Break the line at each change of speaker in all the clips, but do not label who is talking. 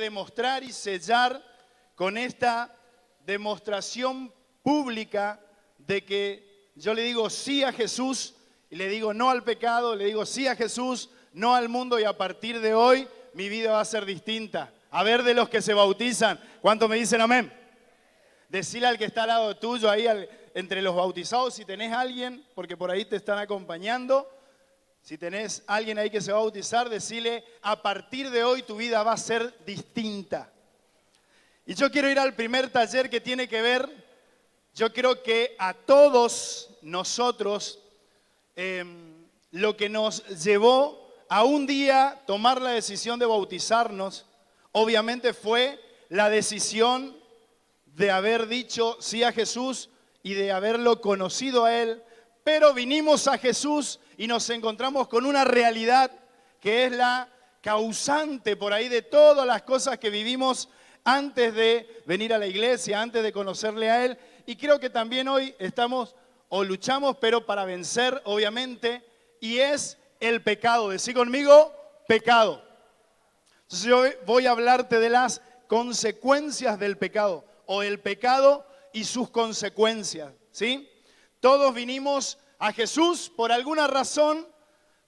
demostrar y sellar con esta demostración pública de que yo le digo sí a Jesús y le digo no al pecado, le digo sí a Jesús, no al mundo, y a partir de hoy mi vida va a ser distinta. A ver, de los que se bautizan, ¿cuántos me dicen amén? Decile al que está al lado tuyo, ahí entre los bautizados, si tenés alguien, porque por ahí te están acompañando, si tenés alguien ahí que se va a bautizar, decile, a partir de hoy tu vida va a ser distinta. Y yo quiero ir al primer taller que tiene que ver, yo creo que a todos nosotros, lo que nos llevó a un día tomar la decisión de bautizarnos, obviamente fue la decisión de haber dicho sí a Jesús y de haberlo conocido a Él, pero vinimos a Jesús y nos encontramos con una realidad que es la causante por ahí de todas las cosas que vivimos antes de venir a la iglesia, antes de conocerle a Él. Y creo que también hoy estamos o luchamos, pero para vencer, obviamente, y es el pecado. Decí conmigo, pecado. Entonces yo voy a hablarte de las consecuencias del pecado, o el pecado y sus consecuencias, ¿sí? Todos vinimos a Jesús por alguna razón,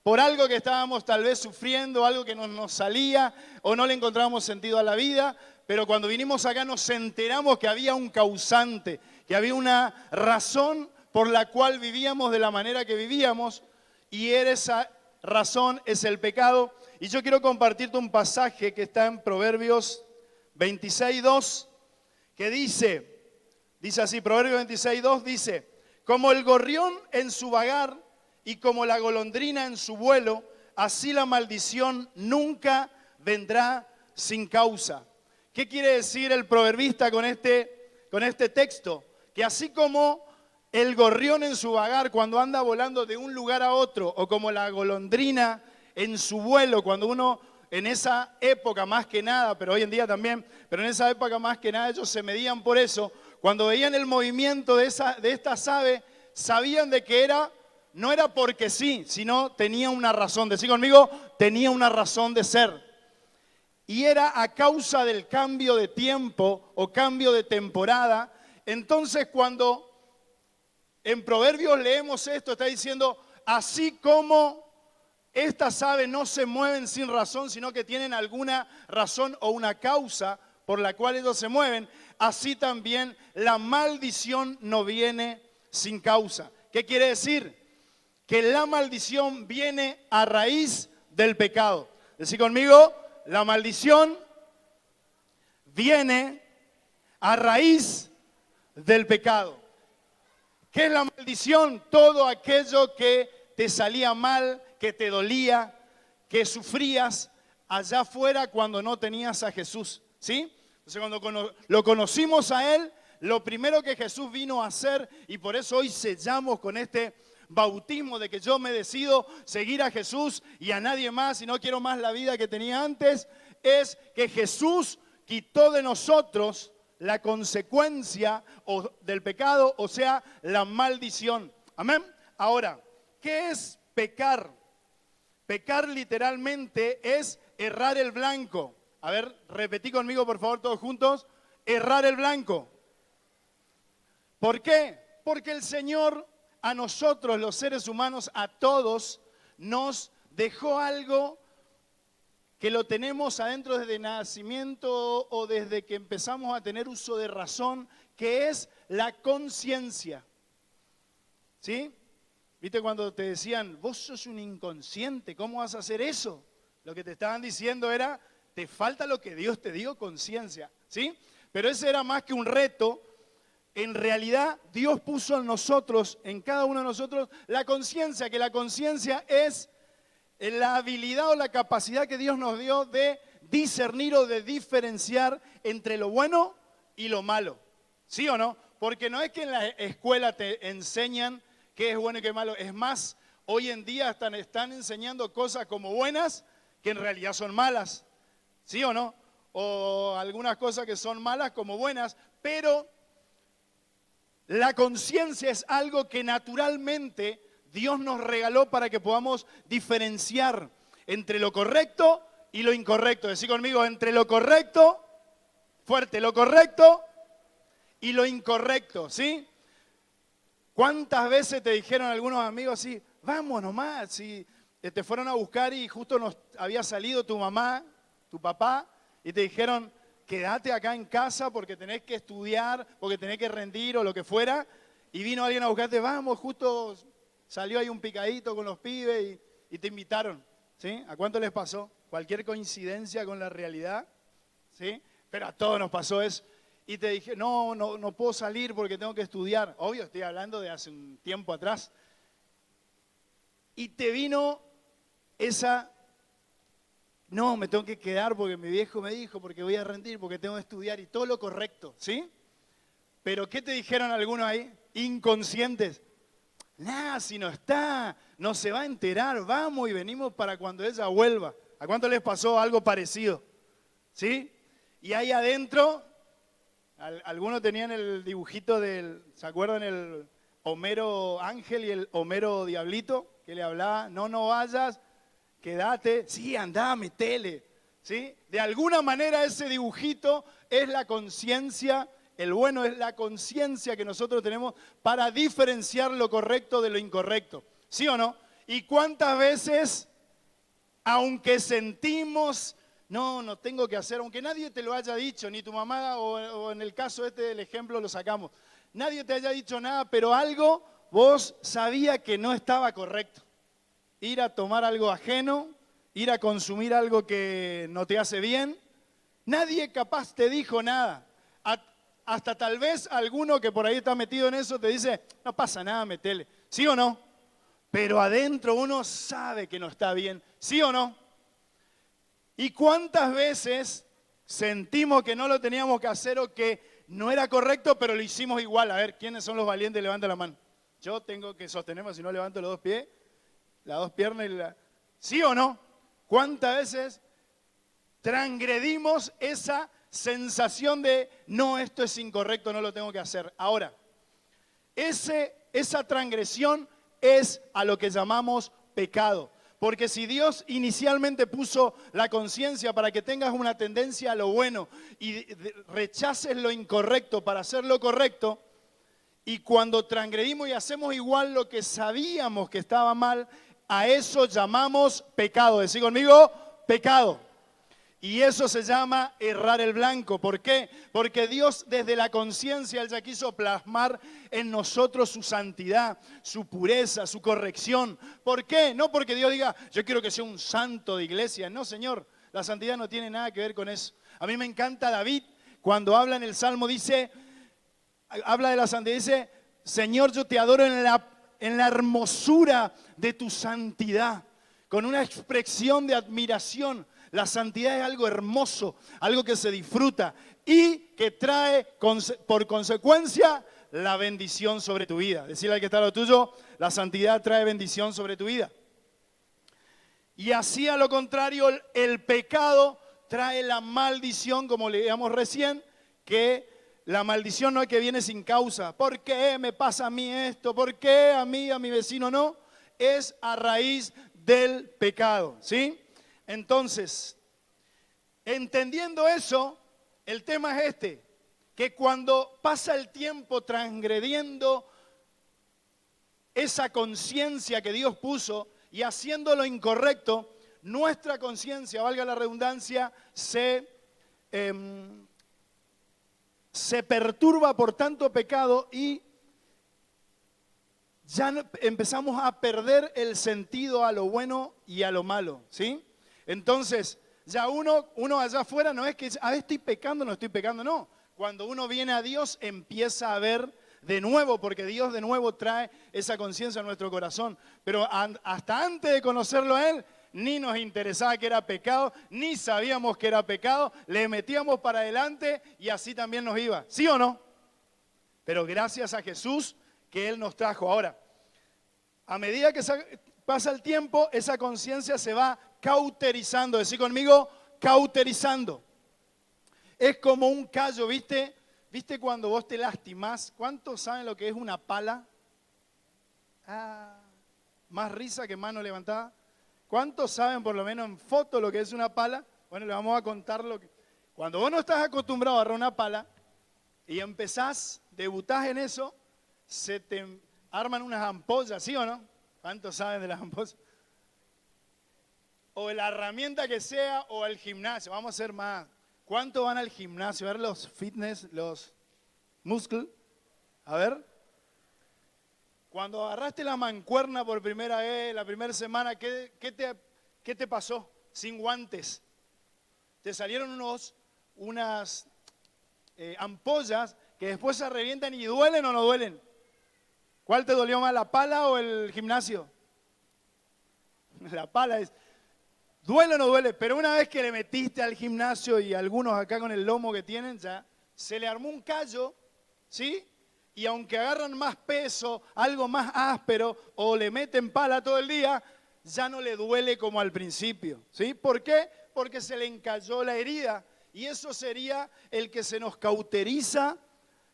por algo que estábamos tal vez sufriendo, algo que no nos salía o no le encontrábamos sentido a la vida, pero cuando vinimos acá nos enteramos que había un causante, que había una razón por la cual vivíamos de la manera que vivíamos, y esa razón es el pecado. Y yo quiero compartirte un pasaje que está en Proverbios 26:2, que dice así, Proverbios 26:2 dice, como el gorrión en su vagar y como la golondrina en su vuelo, así la maldición nunca vendrá sin causa. ¿Qué quiere decir el proverbista con este texto? Que así como el gorrión en su vagar cuando anda volando de un lugar a otro, o como la golondrina en su vuelo, cuando uno en esa época más que nada, pero hoy en día también, pero en esa época más que nada ellos se medían por eso, cuando veían el movimiento de estas aves, sabían de que no era porque sí, sino tenía una razón. Decí conmigo, tenía una razón de ser. Y era a causa del cambio de tiempo o cambio de temporada. Entonces cuando en Proverbios leemos esto, está diciendo, así como estas aves no se mueven sin razón, sino que tienen alguna razón o una causa por la cual ellos se mueven, así también la maldición no viene sin causa. ¿Qué quiere decir? Que la maldición viene a raíz del pecado. Decí conmigo, la maldición viene a raíz del pecado. ¿Qué es la maldición? Todo aquello que te salía mal, que te dolía, que sufrías allá afuera cuando no tenías a Jesús, ¿sí? Entonces cuando lo conocimos a Él, lo primero que Jesús vino a hacer, y por eso hoy sellamos con este bautismo de que yo me decido seguir a Jesús y a nadie más y no quiero más la vida que tenía antes, es que Jesús quitó de nosotros la consecuencia del pecado, o sea, la maldición. Amén. Ahora, ¿qué es pecar? Pecar literalmente es errar el blanco. A ver, repetí conmigo por favor todos juntos. Errar el blanco. ¿Por qué? Porque el Señor a nosotros, los seres humanos, a todos, nos dejó algo que lo tenemos adentro desde nacimiento o desde que empezamos a tener uso de razón, que es la conciencia. ¿Sí? ¿Viste cuando te decían, vos sos un inconsciente, ¿cómo vas a hacer eso? Lo que te estaban diciendo era, te falta lo que Dios te dio, conciencia. ¿Sí? Pero ese era más que un reto. En realidad, Dios puso en nosotros, en cada uno de nosotros, la conciencia, que la conciencia es la habilidad o la capacidad que Dios nos dio de discernir o de diferenciar entre lo bueno y lo malo. ¿Sí o no? Porque no es que en la escuela te enseñan qué es bueno y qué es malo. Es más, hoy en día están enseñando cosas como buenas que en realidad son malas. ¿Sí o no? O algunas cosas que son malas como buenas, pero la conciencia es algo que naturalmente Dios nos regaló para que podamos diferenciar entre lo correcto y lo incorrecto. Decí conmigo, entre lo correcto, fuerte, lo correcto y lo incorrecto, ¿sí? ¿Cuántas veces te dijeron algunos amigos así, vamos nomás, si te fueron a buscar y justo nos había salido tu mamá, tu papá, y te dijeron, quédate acá en casa porque tenés que estudiar, porque tenés que rendir o lo que fuera, y vino alguien a buscarte, vamos, justo salió ahí un picadito con los pibes y te invitaron, ¿sí? ¿A cuánto les pasó? Cualquier coincidencia con la realidad, ¿sí? Pero a todos nos pasó eso. Y te dije, no puedo salir porque tengo que estudiar. Obvio, estoy hablando de hace un tiempo atrás. Y te vino esa, no, me tengo que quedar porque mi viejo me dijo, porque voy a rendir, porque tengo que estudiar y todo lo correcto, ¿sí? Pero ¿qué te dijeron algunos ahí? Inconscientes. Nah, si no está, no se va a enterar, vamos y venimos para cuando ella vuelva. ¿A cuánto les pasó algo parecido? ¿Sí? Y ahí adentro, algunos tenían el dibujito del, ¿se acuerdan el Homero Ángel y el Homero Diablito? Que le hablaba, no vayas, quédate, sí, andá, metele, ¿sí? De alguna manera ese dibujito es la conciencia, el bueno es la conciencia que nosotros tenemos para diferenciar lo correcto de lo incorrecto, ¿sí o no? ¿Y cuántas veces, aunque sentimos, no tengo que hacer, aunque nadie te lo haya dicho, ni tu mamá o en el caso este del ejemplo lo sacamos, nadie te haya dicho nada, pero algo vos sabías que no estaba correcto? Ir a tomar algo ajeno, ir a consumir algo que no te hace bien. Nadie capaz te dijo nada. Hasta tal vez alguno que por ahí está metido en eso te dice, no pasa nada, metele. ¿Sí o no? Pero adentro uno sabe que no está bien. ¿Sí o no? ¿Y cuántas veces sentimos que no lo teníamos que hacer o que no era correcto, pero lo hicimos igual? A ver, ¿quiénes son los valientes? Levanta la mano. Yo tengo que sostenerme, si no levanto los dos pies. Las dos piernas y la... ¿Sí o no? ¿Cuántas veces transgredimos esa sensación de no, esto es incorrecto, no lo tengo que hacer? Ahora, esa transgresión es a lo que llamamos pecado. Porque si Dios inicialmente puso la conciencia para que tengas una tendencia a lo bueno y rechaces lo incorrecto para hacer lo correcto, y cuando transgredimos y hacemos igual lo que sabíamos que estaba mal, a eso llamamos pecado. Decí conmigo, pecado. Y eso se llama errar el blanco. ¿Por qué? Porque Dios desde la conciencia, Él ya quiso plasmar en nosotros su santidad, su pureza, su corrección. ¿Por qué? No porque Dios diga, yo quiero que sea un santo de iglesia. No, Señor, la santidad no tiene nada que ver con eso. A mí me encanta David, cuando habla en el Salmo, dice, habla de la santidad, dice, Señor, yo te adoro en la hermosura de tu santidad, con una expresión de admiración. La santidad es algo hermoso, algo que se disfruta y que trae por consecuencia la bendición sobre tu vida. Decirle al que está a lo tuyo, la santidad trae bendición sobre tu vida. Y así a lo contrario, el pecado trae la maldición, como leíamos recién, que la maldición no es que viene sin causa. ¿Por qué me pasa a mí esto? ¿Por qué a mí, a mi vecino no? Es a raíz del pecado, ¿sí? Entonces, entendiendo eso, el tema es este, que cuando pasa el tiempo transgrediendo esa conciencia que Dios puso y haciendo lo incorrecto, nuestra conciencia, valga la redundancia, se perturba por tanto pecado y ya empezamos a perder el sentido a lo bueno y a lo malo, ¿sí? Entonces, ya uno allá afuera no es que, a ver, estoy pecando, no estoy pecando, no. Cuando uno viene a Dios empieza a ver de nuevo, porque Dios de nuevo trae esa conciencia a nuestro corazón. Pero hasta antes de conocerlo a Él, ni nos interesaba que era pecado, ni sabíamos que era pecado, le metíamos para adelante y así también nos iba. ¿Sí o no? Pero gracias a Jesús que Él nos trajo. Ahora, a medida que pasa el tiempo, esa conciencia se va cauterizando. Decí conmigo, cauterizando. Es como un callo, ¿viste? ¿Viste cuando vos te lastimás? ¿Cuántos saben lo que es una pala? Más risa que mano levantada. ¿Cuántos saben por lo menos en foto lo que es una pala? Bueno, le vamos a contar lo que... Cuando vos no estás acostumbrado a agarrar una pala y empezás, debutás en eso, se te arman unas ampollas, ¿sí o no? ¿Cuántos saben de las ampollas? O de la herramienta que sea, o al gimnasio. Vamos a hacer más. ¿Cuántos van al gimnasio? A ver los fitness, los muscle. A ver. Cuando agarraste la mancuerna por primera vez, la primera semana, ¿qué te pasó? Sin guantes. Te salieron unas ampollas que después se revientan y duelen o no duelen. ¿Cuál te dolió más, la pala o el gimnasio? La pala es... ¿Duele o no duele? Pero una vez que le metiste al gimnasio y algunos acá con el lomo que tienen, ya se le armó un callo, ¿sí? Y aunque agarran más peso, algo más áspero, o le meten pala todo el día, ya no le duele como al principio, ¿sí? ¿Por qué? Porque se le encalló la herida. Y eso sería el que se nos cauteriza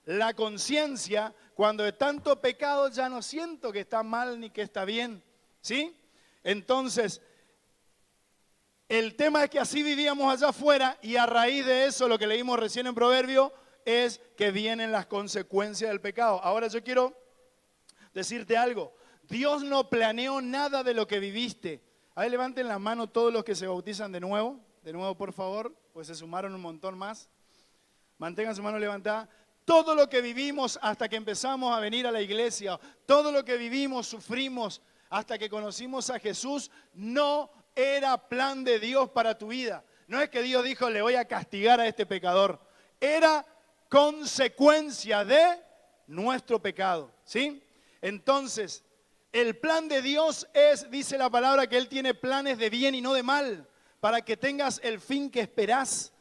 la conciencia cuando de tanto pecado ya no siento que está mal ni que está bien, ¿sí? Entonces, el tema es que así vivíamos allá afuera y a raíz de eso, lo que leímos recién en Proverbio, es que vienen las consecuencias del pecado. Ahora yo quiero decirte algo. Dios no planeó nada de lo que viviste. A ver, levanten la mano todos los que se bautizan de nuevo. De nuevo, por favor, pues se sumaron un montón más. Mantengan su mano levantada. Todo lo que vivimos hasta que empezamos a venir a la iglesia, todo lo que vivimos, sufrimos hasta que conocimos a Jesús, no era plan de Dios para tu vida. No es que Dios dijo, le voy a castigar a este pecador. Era consecuencia de nuestro pecado, ¿sí? Entonces, el plan de Dios es, dice la palabra, que Él tiene planes de bien y no de mal, para que tengas el fin que esperás.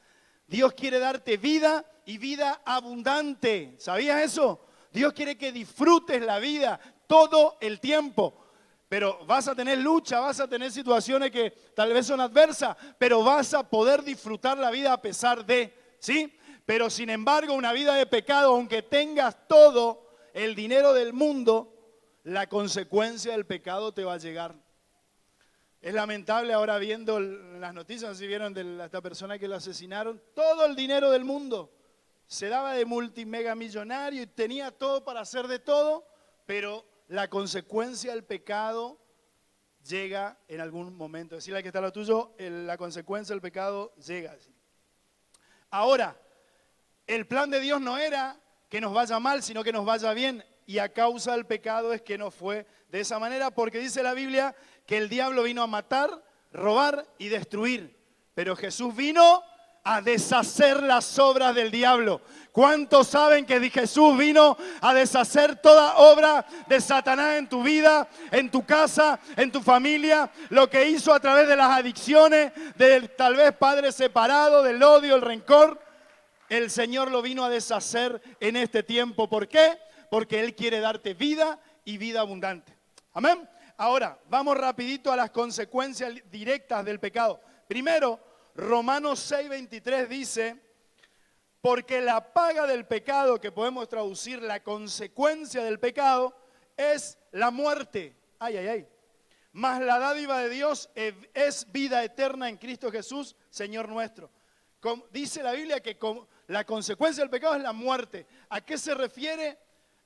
Dios quiere darte vida y vida abundante. ¿Sabías eso? Dios quiere que disfrutes la vida todo el tiempo. Pero vas a tener lucha, vas a tener situaciones que tal vez son adversas, pero vas a poder disfrutar la vida a pesar de, ¿sí? Pero sin embargo, una vida de pecado, aunque tengas todo el dinero del mundo, la consecuencia del pecado te va a llegar. Es lamentable ahora viendo las noticias, no sé si vieron de esta persona que lo asesinaron, todo el dinero del mundo. Se daba de multimega millonario y tenía todo para hacer de todo, pero la consecuencia del pecado llega en algún momento. Decirle al que está a lo tuyo, la consecuencia del pecado llega. Ahora, el plan de Dios no era que nos vaya mal, sino que nos vaya bien. Y a causa del pecado es que no fue de esa manera, porque dice la Biblia que el diablo vino a matar, robar y destruir. Pero Jesús vino a deshacer las obras del diablo. ¿Cuántos saben que Jesús vino a deshacer toda obra de Satanás en tu vida, en tu casa, en tu familia? Lo que hizo a través de las adicciones, del tal vez padre separado, del odio, el rencor. El Señor lo vino a deshacer en este tiempo. ¿Por qué? Porque Él quiere darte vida y vida abundante. Amén. Ahora, vamos rapidito a las consecuencias directas del pecado. Primero, Romanos 6:23 dice, porque la paga del pecado, que podemos traducir la consecuencia del pecado, es la muerte. Ay, ay, ay. Mas la dádiva de Dios es vida eterna en Cristo Jesús, Señor nuestro. Dice la Biblia que la consecuencia del pecado es la muerte. ¿A qué se refiere?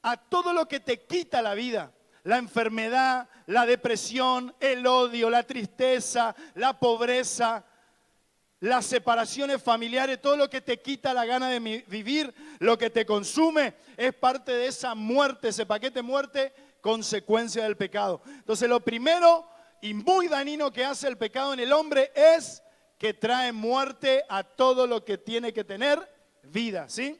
A todo lo que te quita la vida. La enfermedad, la depresión, el odio, la tristeza, la pobreza, las separaciones familiares, todo lo que te quita la gana de vivir, lo que te consume, es parte de esa muerte, ese paquete muerte, consecuencia del pecado. Entonces lo primero y muy dañino que hace el pecado en el hombre es que trae muerte a todo lo que tiene que tener vida, ¿sí?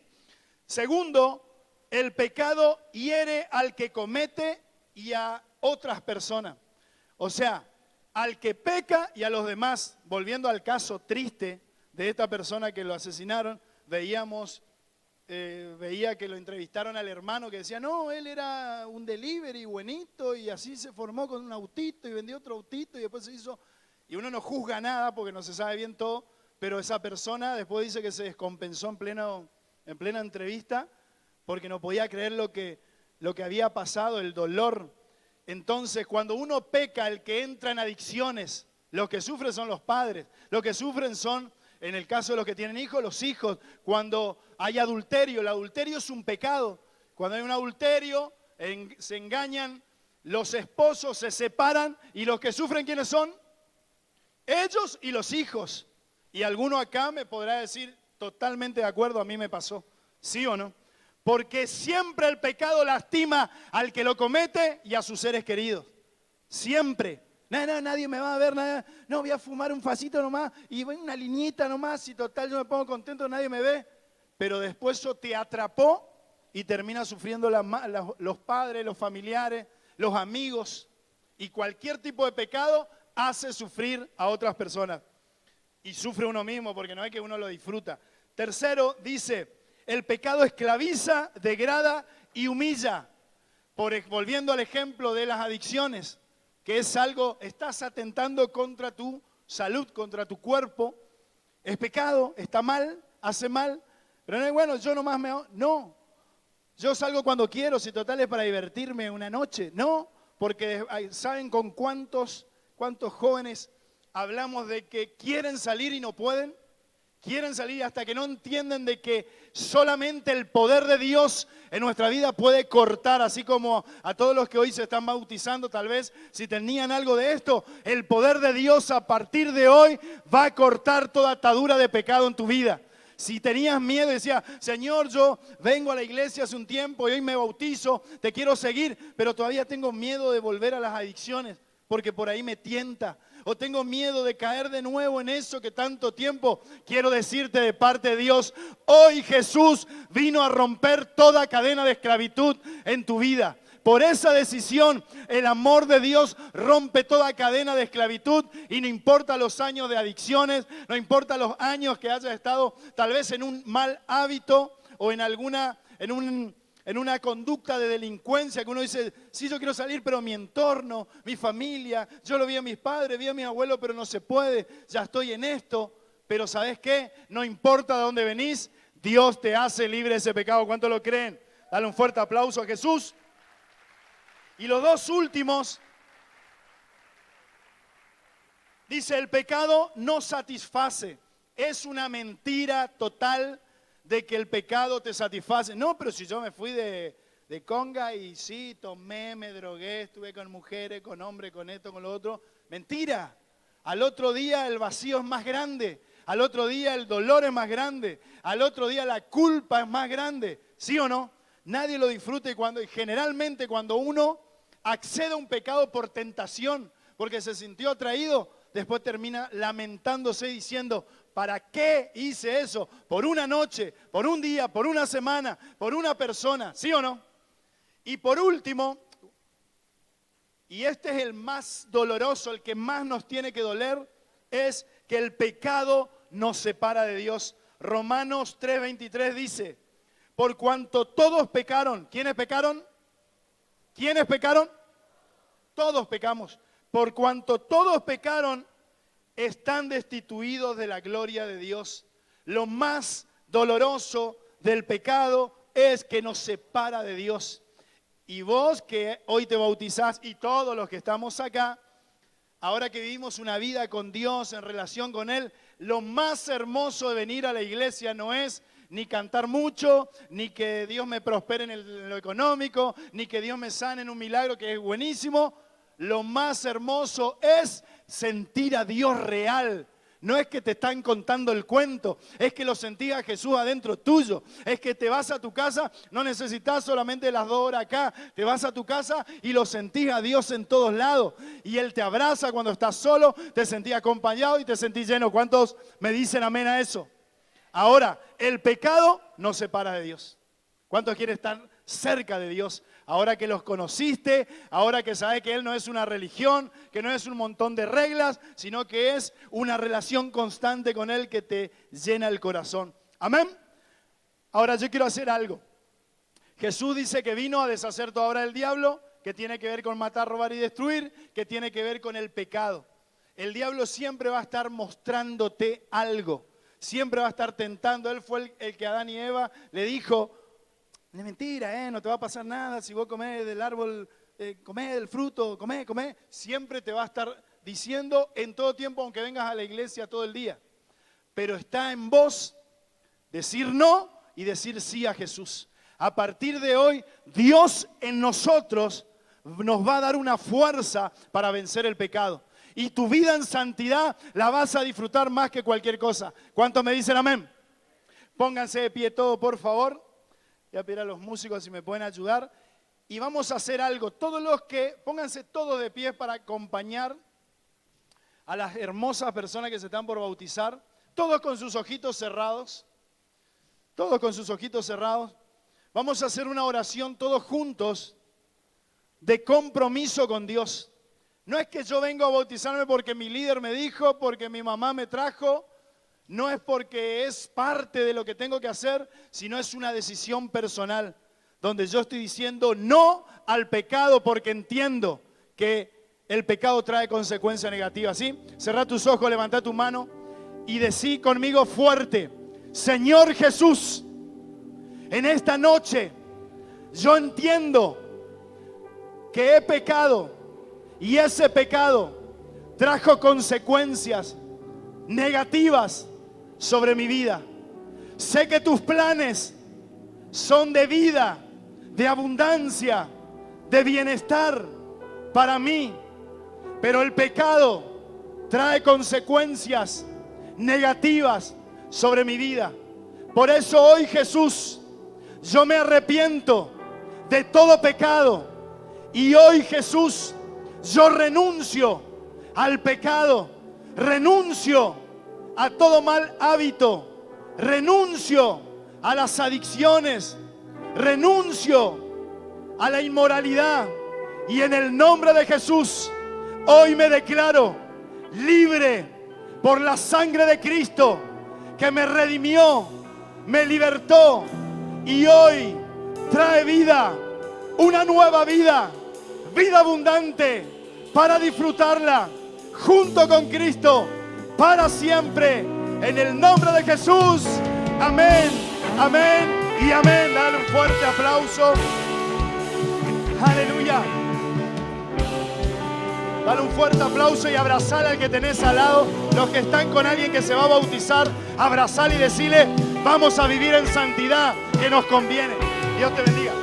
Segundo, el pecado hiere al que comete y a otras personas. O sea, al que peca y a los demás. Volviendo al caso triste de esta persona que lo asesinaron, veía que lo entrevistaron al hermano que decía, no, él era un delivery buenito y así se formó con un autito y vendió otro autito y después se hizo... Y uno no juzga nada porque no se sabe bien todo, pero esa persona después dice que se descompensó en plena entrevista porque no podía creer lo que había pasado, el dolor. Entonces, cuando uno peca, el que entra en adicciones, Los que sufren son los padres. Los que sufren son, en el caso de los que tienen hijos, los hijos. Cuando hay adulterio, el adulterio es un pecado. Cuando hay un adulterio, se engañan, los esposos se separan y los que sufren, ¿quiénes son? Ellos y los hijos. Y alguno acá me podrá decir, totalmente de acuerdo, a mí me pasó. ¿Sí o no? Porque siempre el pecado lastima al que lo comete y a sus seres queridos. Siempre. Nadie me va a ver, no, voy a fumar un facito nomás y voy una liñita nomás y total yo me pongo contento, nadie me ve. Pero después eso te atrapó y termina sufriendo los padres, los familiares, los amigos. Y cualquier tipo de pecado hace sufrir a otras personas. Y sufre uno mismo porque no es que uno lo disfruta. Tercero, dice, el pecado esclaviza, degrada y humilla. Volviendo al ejemplo de las adicciones, que es algo, estás atentando contra tu salud, contra tu cuerpo. Es pecado, está mal, hace mal. Pero no es bueno, yo nomás no. Yo salgo cuando quiero, si total es para divertirme una noche. No, porque ¿saben con cuántos jóvenes hablamos de que quieren salir y no pueden? Quieren salir hasta que no entienden de que solamente el poder de Dios en nuestra vida puede cortar, así como a todos los que hoy se están bautizando, tal vez si tenían algo de esto, el poder de Dios a partir de hoy va a cortar toda atadura de pecado en tu vida. Si tenías miedo y decías, Señor, yo vengo a la iglesia hace un tiempo y hoy me bautizo, te quiero seguir, pero todavía tengo miedo de volver a las adicciones porque por ahí me tienta. O tengo miedo de caer de nuevo en eso que tanto tiempo. Quiero decirte de parte de Dios, hoy Jesús vino a romper toda cadena de esclavitud en tu vida. Por esa decisión, el amor de Dios rompe toda cadena de esclavitud y no importa los años de adicciones, no importa los años que hayas estado tal vez en un mal hábito o en una conducta de delincuencia que uno dice, sí, yo quiero salir, pero mi entorno, mi familia, yo lo vi a mis padres, vi a mis abuelos, pero no se puede, ya estoy en esto. Pero ¿sabes qué? No importa de dónde venís, Dios te hace libre de ese pecado. ¿Cuántos lo creen? Dale un fuerte aplauso a Jesús. Y los dos últimos, dice, el pecado no satisface. Es una mentira total de que el pecado te satisface. No, pero si yo me fui de conga y sí, tomé, me drogué, estuve con mujeres, con hombres, con esto, con lo otro. Mentira. Al otro día el vacío es más grande. Al otro día el dolor es más grande. Al otro día la culpa es más grande. ¿Sí o no? Nadie lo disfruta y generalmente cuando uno accede a un pecado por tentación, porque se sintió atraído, después termina lamentándose diciendo, ¿para qué hice eso? Por una noche, por un día, por una semana, por una persona, ¿sí o no? Y por último, y este es el más doloroso, el que más nos tiene que doler, es que el pecado nos separa de Dios. Romanos 3:23 dice, por cuanto todos pecaron, ¿quiénes pecaron? ¿Quiénes pecaron? Todos pecamos. Por cuanto todos pecaron, están destituidos de la gloria de Dios. Lo más doloroso del pecado es que nos separa de Dios. Y vos que hoy te bautizás y todos los que estamos acá, ahora que vivimos una vida con Dios, en relación con Él, lo más hermoso de venir a la iglesia no es ni cantar mucho, ni que Dios me prospere en lo económico, ni que Dios me sane en un milagro que es buenísimo. Lo más hermoso es sentir a Dios real. No es que te están contando el cuento, es que lo sentís a Jesús adentro tuyo. Es que te vas a tu casa, no necesitas solamente las 2 horas acá, te vas a tu casa y lo sentís a Dios en todos lados. Y Él te abraza cuando estás solo, te sentís acompañado y te sentís lleno. ¿Cuántos me dicen amén a eso? Ahora, el pecado nos separa de Dios. ¿Cuántos quieren estar cerca de Dios? Ahora que los conociste, ahora que sabes que Él no es una religión, que no es un montón de reglas, sino que es una relación constante con Él que te llena el corazón. ¿Amén? Ahora yo quiero hacer algo. Jesús dice que vino a deshacer toda obra del diablo, que tiene que ver con matar, robar y destruir, que tiene que ver con el pecado. El diablo siempre va a estar mostrándote algo, siempre va a estar tentando. Él fue el que a Adán y Eva le dijo, es mentira, no te va a pasar nada si vos comés del árbol, comés del fruto, comés. Siempre te va a estar diciendo en todo tiempo, aunque vengas a la iglesia todo el día. Pero está en vos decir no y decir sí a Jesús. A partir de hoy, Dios en nosotros nos va a dar una fuerza para vencer el pecado. Y tu vida en santidad la vas a disfrutar más que cualquier cosa. ¿Cuántos me dicen amén? Pónganse de pie todo, por favor. Voy a pedir a los músicos si me pueden ayudar. Y vamos a hacer algo. Todos los que, pónganse todos de pie para acompañar a las hermosas personas que se están por bautizar. Todos con sus ojitos cerrados. Todos con sus ojitos cerrados. Vamos a hacer una oración todos juntos de compromiso con Dios. No es que yo vengo a bautizarme porque mi líder me dijo, porque mi mamá me trajo. No es porque es parte de lo que tengo que hacer, sino es una decisión personal. Donde yo estoy diciendo no al pecado porque entiendo que el pecado trae consecuencias negativas. ¿Sí? Cerrá tus ojos, levantá tu mano y decí conmigo fuerte: Señor Jesús, en esta noche yo entiendo que he pecado y ese pecado trajo consecuencias negativas sobre mi vida. Sé que tus planes son de vida, de abundancia, de bienestar para mí, pero el pecado trae consecuencias negativas sobre mi vida. Por eso hoy, Jesús, yo me arrepiento de todo pecado y hoy, Jesús, yo renuncio al pecado, renuncio a todo mal hábito, renuncio a las adicciones, renuncio a la inmoralidad y en el nombre de Jesús hoy me declaro libre por la sangre de Cristo que me redimió, me libertó y hoy trae vida, una nueva vida, vida abundante para disfrutarla junto con Cristo para siempre. En el nombre de Jesús, amén, amén y amén. Dale un fuerte aplauso. Aleluya. Dale un fuerte aplauso y abrazar al que tenés al lado. Los que están con alguien que se va a bautizar, abrazar y decirle: vamos a vivir en santidad, que nos conviene. Dios te bendiga.